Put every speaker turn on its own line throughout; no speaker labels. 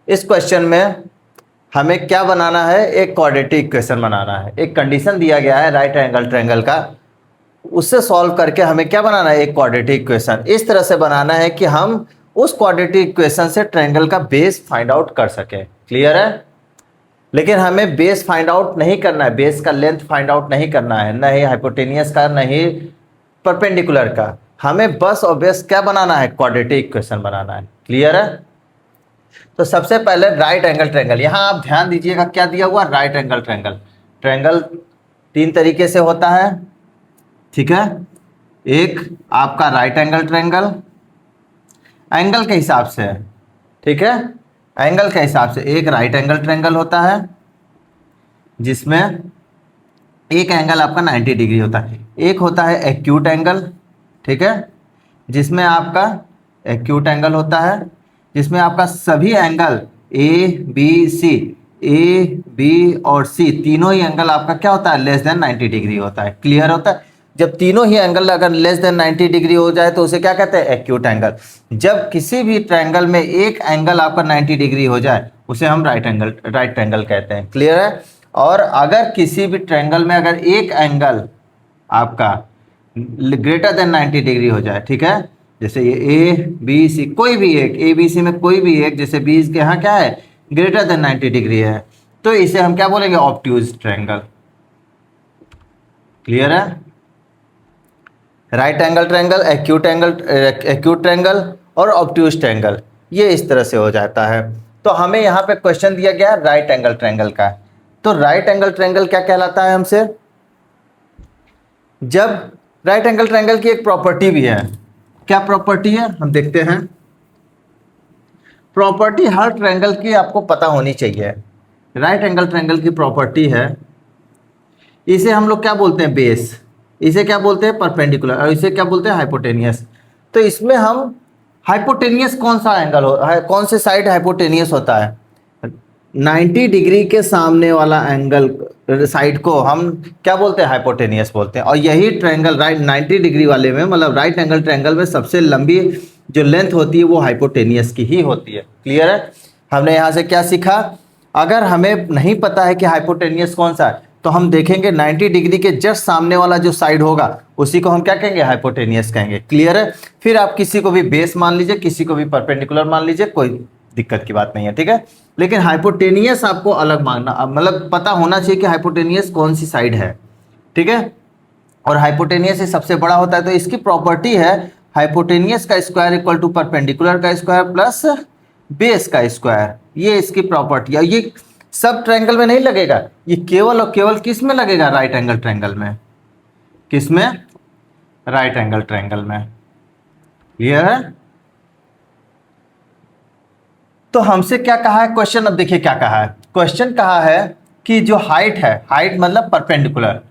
इस क्वेश्चन में हमें क्या बनाना है, एक क्वाड्रेटिक इक्वेशन बनाना है। एक कंडीशन दिया गया है राइट एंगल ट्रायंगल का, उससे सॉल्व करके हमें क्या बनाना है, एक क्वाड्रेटिक इक्वेशन। इस तरह से बनाना है कि हम उस क्वाड्रेटिक इक्वेशन से ट्रायंगल का बेस फाइंड आउट कर सकें। क्लियर है? लेकिन हमें बेस फाइंड आउट नहीं करना है, बेस का लेंथ फाइंड आउट नहीं करना है, न ही हाइपोटेनियस का, न ही परपेंडिकुलर का। हमें बस और बेस क्या बनाना है, क्वाड्रेटिक इक्वेशन बनाना है। क्लियर है? तो सबसे पहले राइट एंगल ट्रायंगल, यहां आप ध्यान दीजिएगा क्या दिया हुआ, राइट एंगल ट्रायंगल। ट्रायंगल तीन तरीके से होता है, ठीक है। एक आपका राइट एंगल ट्रायंगल एंगल के हिसाब से, ठीक है, एंगल के हिसाब से एक राइट एंगल ट्रायंगल होता है जिसमें एक एंगल आपका 90 डिग्री होता है। एक होता है एक्यूट एंगल, ठीक है, जिसमें आपका एक्यूट एंगल होता है जिसमें आपका सभी एंगल ए बी और सी तीनों ही एंगल आपका क्या होता है, लेस देन 90 डिग्री होता है। क्लियर होता है? जब तीनों ही एंगल अगर लेस देन 90 डिग्री हो जाए तो उसे क्या कहते हैं, एक्यूट एंगल। जब किसी भी ट्रायंगल में एक एंगल आपका 90 डिग्री हो जाए उसे हम राइट ट्रायंगल कहते हैं। क्लियर है? और अगर किसी भी ट्रायंगल में अगर एक एंगल आपका ग्रेटर देन 90 डिग्री हो जाए, ठीक है, जैसे ये ए बी सी, कोई भी एक ए बी सी में कोई भी एक, जैसे बी के यहाँ क्या है, ग्रेटर देन 90 डिग्री है, तो इसे हम क्या बोलेंगे, ऑब्ट्यूज ट्रायंगल। क्लियर है? Right angle triangle, acute triangle और ऑब्ट्यूज ट्रायंगल, ये इस तरह से हो जाता है। तो हमें यहाँ पे क्वेश्चन दिया गया है राइट एंगल ट्रायंगल का। तो राइट एंगल ट्रायंगल क्या कहलाता है हमसे, जब राइट एंगल ट्रायंगल की एक प्रॉपर्टी भी है। क्या प्रॉपर्टी है, हम देखते हैं। प्रॉपर्टी हर ट्रायंगल की आपको पता होनी चाहिए। राइट एंगल ट्रायंगल की प्रॉपर्टी है, इसे हम लोग क्या बोलते हैं, बेस, इसे क्या बोलते हैं, परपेंडिकुलर, और इसे क्या बोलते हैं, हाइपोटेनियस। तो इसमें हम हाइपोटेनियस कौन सा एंगल कौन से साइड हाइपोटेनियस होता है, 90 डिग्री के सामने वाला एंगल साइड को हम क्या बोलते हैं, हाइपोटेनियस बोलते हैं। और यही ट्रायंगल राइट 90 डिग्री वाले में, मतलब राइट एंगल ट्रायंगल में सबसे लंबी जो लेंथ होती है वो हाइपोटेनियस की ही होती है। क्लियर है? हमने यहाँ से क्या सीखा, अगर हमें नहीं पता है कि हाइपोटेनियस कौन सा है तो हम देखेंगे 90 डिग्री के जस्ट सामने वाला जो साइड होगा उसी को हम क्या कहेंगे, हाइपोटेनियस कहेंगे। क्लियर है? फिर आप किसी को भी बेस मान लीजिए, किसी को भी परपेंडिकुलर मान लीजिए, कोई दिक्कत की बात नहीं है, ठीक है। लेकिन हाइपोटेनियस आपको अलग मानना, मतलब पता होना चाहिए कि हाइपोटेनियस कौन सी साइड है, ठीक है। और हाइपोटेनियस ही सबसे बड़ा होता है, तो इसकी प्रॉपर्टी है हाइपोटेनियस का स्क्वायर इक्वल टू परपेंडिकुलर का स्क्वायर प्लस बेस का स्क्वायर। ये इसकी प्रॉपर्टी है। ये सब ट्रायंगल में नहीं लगेगा, ये केवल और केवल किस में लगेगा, राइट एंगल ट्रायंगल में। किस में, राइट एंगल ट्रायंगल में। क्लियर है? तो हमसे क्या कहा है क्वेश्चन, अब देखिए क्या कहा है क्वेश्चन, कहा है कि जो हाइट है, हाइट मतलब perpendicular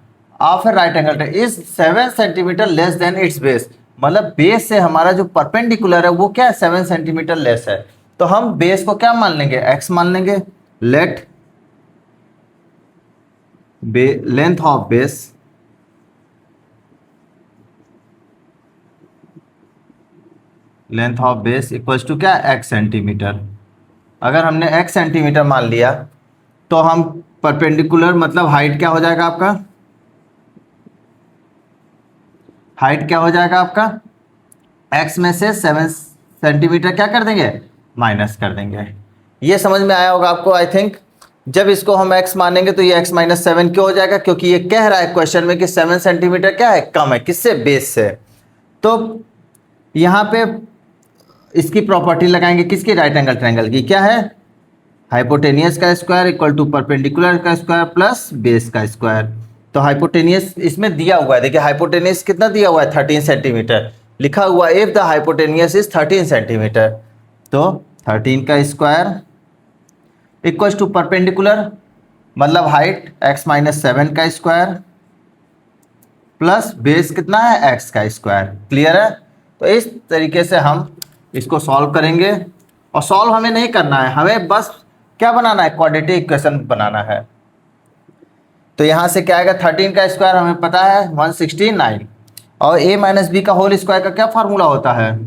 of A right angle is 7 centimetre less than it's base. मतलब बेस से हमारा जो परपेंडिकुलर है वो क्या है, 7 सेंटीमीटर लेस है। तो हम बेस को क्या मान लेंगे, एक्स मान लेंगे। Let length of base equals to क्या, एक्स सेंटीमीटर। अगर हमने x सेंटीमीटर मान लिया तो हम परपेंडिकुलर मतलब हाइट क्या हो जाएगा आपका, हाइट क्या हो जाएगा आपका, x में से 7 सेंटीमीटर क्या कर देंगे, माइनस कर देंगे। ये समझ में आया होगा आपको आई थिंक। जब इसको हम x मानेंगे तो ये x माइनस 7 क्यों हो जाएगा, क्योंकि ये कह रहा है क्वेश्चन में कि 7 सेंटीमीटर क्या है, कम है, किससे, बेस से। तो यहाँ पे इसकी प्रॉपर्टी लगाएंगे किसकी, राइट एंगल ट्रायंगल की। क्या है, हाइपोटेनियस का स्क्वायर इक्वल टू परपेंडिकुलर का स्क्वायर प्लस बेस का स्क्वायर। तो हाइपोटेनियस इसमें दिया हुआ है, देखिए हाइपोटेनियस कितना दिया हुआ है, 13 सेंटीमीटर लिखा हुआ है। If the hypotenuse is 13 centimetre तो 13 का स्क्वायर इक्वल टू परपेंडिकुलर मतलब हाइट x माइनस 7 का स्क्वायर प्लस बेस कितना है, x का स्क्वायर। क्लियर है? तो इस तरीके से हम इसको सॉल्व करेंगे। और सॉल्व हमें नहीं करना है, हमें बस क्या बनाना है, क्वाड्रेटिक इक्वेशन बनाना है। तो यहाँ से क्या आएगा, 13 का स्क्वायर हमें पता है 169, और a माइनस बी का होल स्क्वायर का क्या फार्मूला होता है,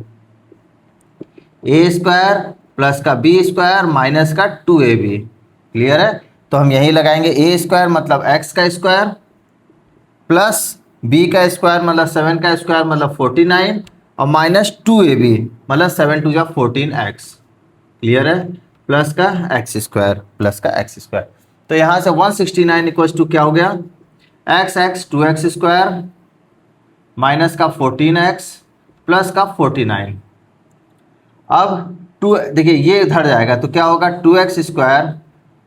a स्क्वायर प्लस का बी स्क्वायर माइनस का 2ab। क्लियर है? तो हम यही लगाएंगे, ए स्क्वायर मतलब एक्स का स्क्वायर प्लस बी का स्क्वायर मतलब 7 का स्क्वायर मतलब 49 और माइनस 2ab मतलब 7 टू जा 14x। क्लियर है? प्लस का एक्स स्क्वायर प्लस का एक्स स्क्वायर। तो यहाँ से 169 इक्वल्स टू क्या हो गया, x x 2x square minus का 14x प्लस का 49। अब टू देखिए ये इधर जाएगा तो क्या होगा, 2x स्क्वायर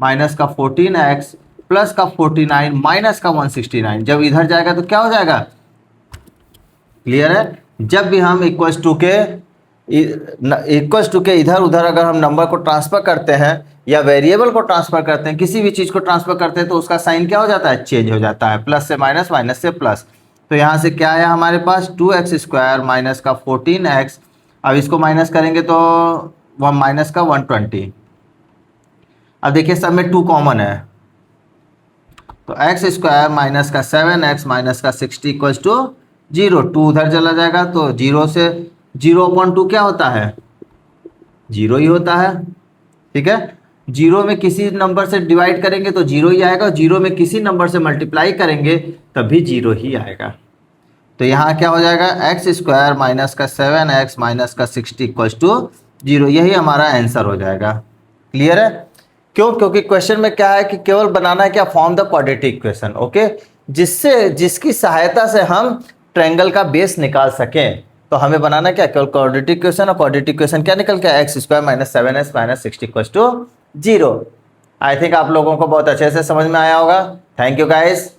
माइनस का 14x प्लस का 49 माइनस का 169। जब इधर जाएगा तो क्या हो जाएगा, क्लियर है? जब भी हम इक्वल्स टू के इधर उधर अगर हम नंबर को ट्रांसफर करते हैं या वेरिएबल को ट्रांसफर करते हैं, किसी भी चीज़ को ट्रांसफर करते हैं तो उसका साइन क्या हो जाता है, चेंज हो जाता है, प्लस से माइनस माइनस से प्लस। तो यहाँ से क्या आया हमारे पास, 2x स्क्वायर माइनस का 14x। अब इसको माइनस करेंगे तो वह माइनस का 120। अब देखिए सब में 2 कॉमन है तो एक्स स्क्वायर माइनस का 7x माइनस का 60 इक्वल्स टू 0। 2 उधर चला जाएगा तो 0 से 0/2 क्या होता है, 0 ही होता है। ठीक है? 0 में किसी नंबर से डिवाइड करेंगे तो 0 ही आएगा, 0 में किसी नंबर से मल्टीप्लाई करेंगे तब भी 0 ही आएगा। तो यहाँ क्या हो जाएगा, एक्स स्क्वायर माइनस का 7x माइनस का 60 इक्वल्स टू 0। यही हमारा आंसर हो जाएगा। क्लियर है? क्यों? क्योंकि क्वेश्चन में क्या है कि केवल बनाना है क्या, form the quadratic equation. Okay, जिसकी सहायता से हम ट्रायंगल का बेस निकाल सकें। तो हमें बनाना क्या, केवल क्वाड्रेटिक इक्वेशन। और क्वाड्रेटिक इक्वेशन क्या निकल के, x square minus 7x minus 60 equals to 0। I think आप लोगों को बहुत अच्छे से समझ में आया होगा। Thank you guys.